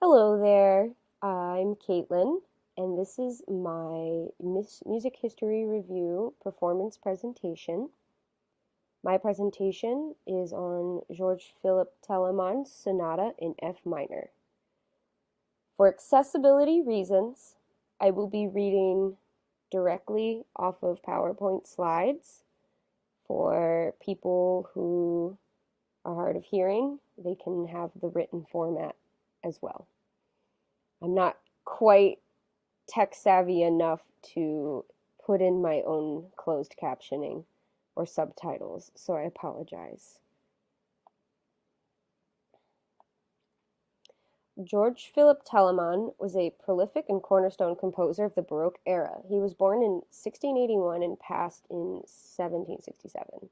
Hello there, I'm Caitlin, and this is my music history review performance presentation. My presentation is on George Philip Telemann's Sonata in F minor. For accessibility reasons, I will be reading directly off of PowerPoint slides. For people who are hard of hearing, they can have the written format as well. I'm not quite tech savvy enough to put in my own closed captioning or subtitles, so I apologize. George Philip Telemann was a prolific and cornerstone composer of the Baroque era. He was born in 1681 and passed in 1767.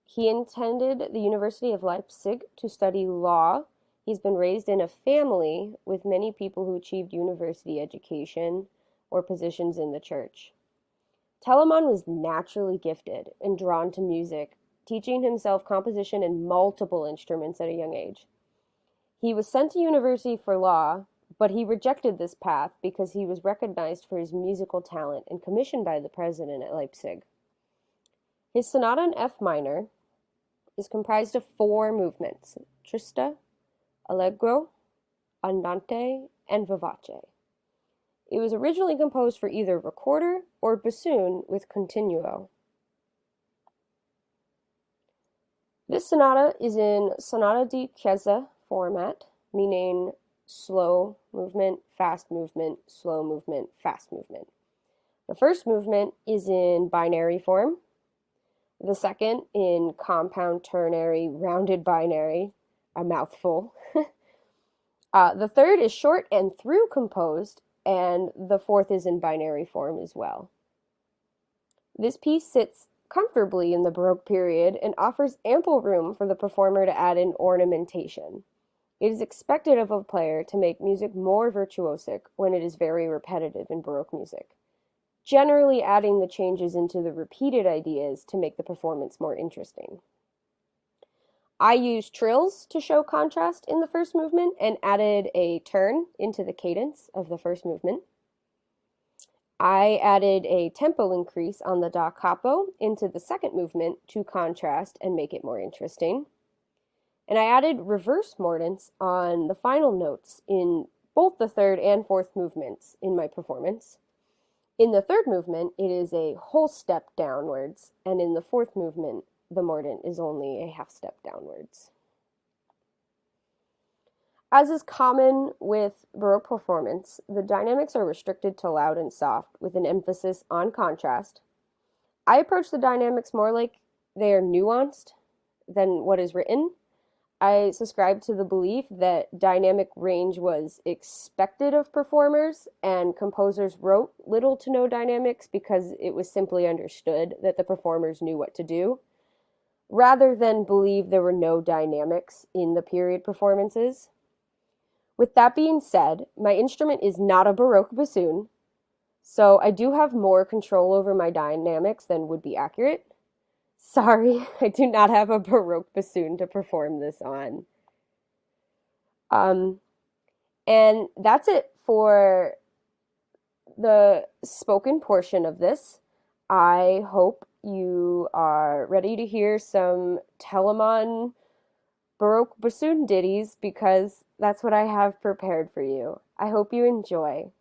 He attended the University of Leipzig to study law. He's been raised in a family with many people who achieved university education or positions in the church. Telemann was naturally gifted and drawn to music, teaching himself composition and multiple instruments at a young age. He was sent to university for law, but he rejected this path because he was recognized for his musical talent and commissioned by the president at Leipzig. His sonata in F minor is comprised of 4 movements: Triste, Allegro, Andante, and Vivace. It was originally composed for either recorder or bassoon with continuo. This sonata is in sonata di chiesa format, meaning slow movement, fast movement, slow movement, fast movement. The first movement is in binary form, the second in compound ternary rounded binary, a mouthful. The third is short and through composed, and the fourth is in binary form as well. This piece sits comfortably in the Baroque period and offers ample room for the performer to add in ornamentation. It is expected of a player to make music more virtuosic when it is very repetitive in Baroque music, generally adding the changes into the repeated ideas to make the performance more interesting. I used trills to show contrast in the first movement and added a turn into the cadence of the first movement. I added a tempo increase on the da capo into the second movement to contrast and make it more interesting. And I added reverse mordents on the final notes in both the third and fourth movements in my performance. In the third movement, it is a whole step downwards, and in the fourth movement, the mordent is only a half step downwards. As is common with Baroque performance, the dynamics are restricted to loud and soft, with an emphasis on contrast. I approach the dynamics more like they are nuanced than what is written. I subscribe to the belief that dynamic range was expected of performers, and composers wrote little to no dynamics because it was simply understood that the performers knew what to do, rather than believe there were no dynamics in the period performances. With that being said, my instrument is not a Baroque bassoon, so I do have more control over my dynamics than would be accurate. Sorry, I do not have a Baroque bassoon to perform this on. And that's it for the spoken portion of this. I hope you are ready to hear some Telemann Baroque bassoon ditties because that's what I have prepared for you. I hope you enjoy.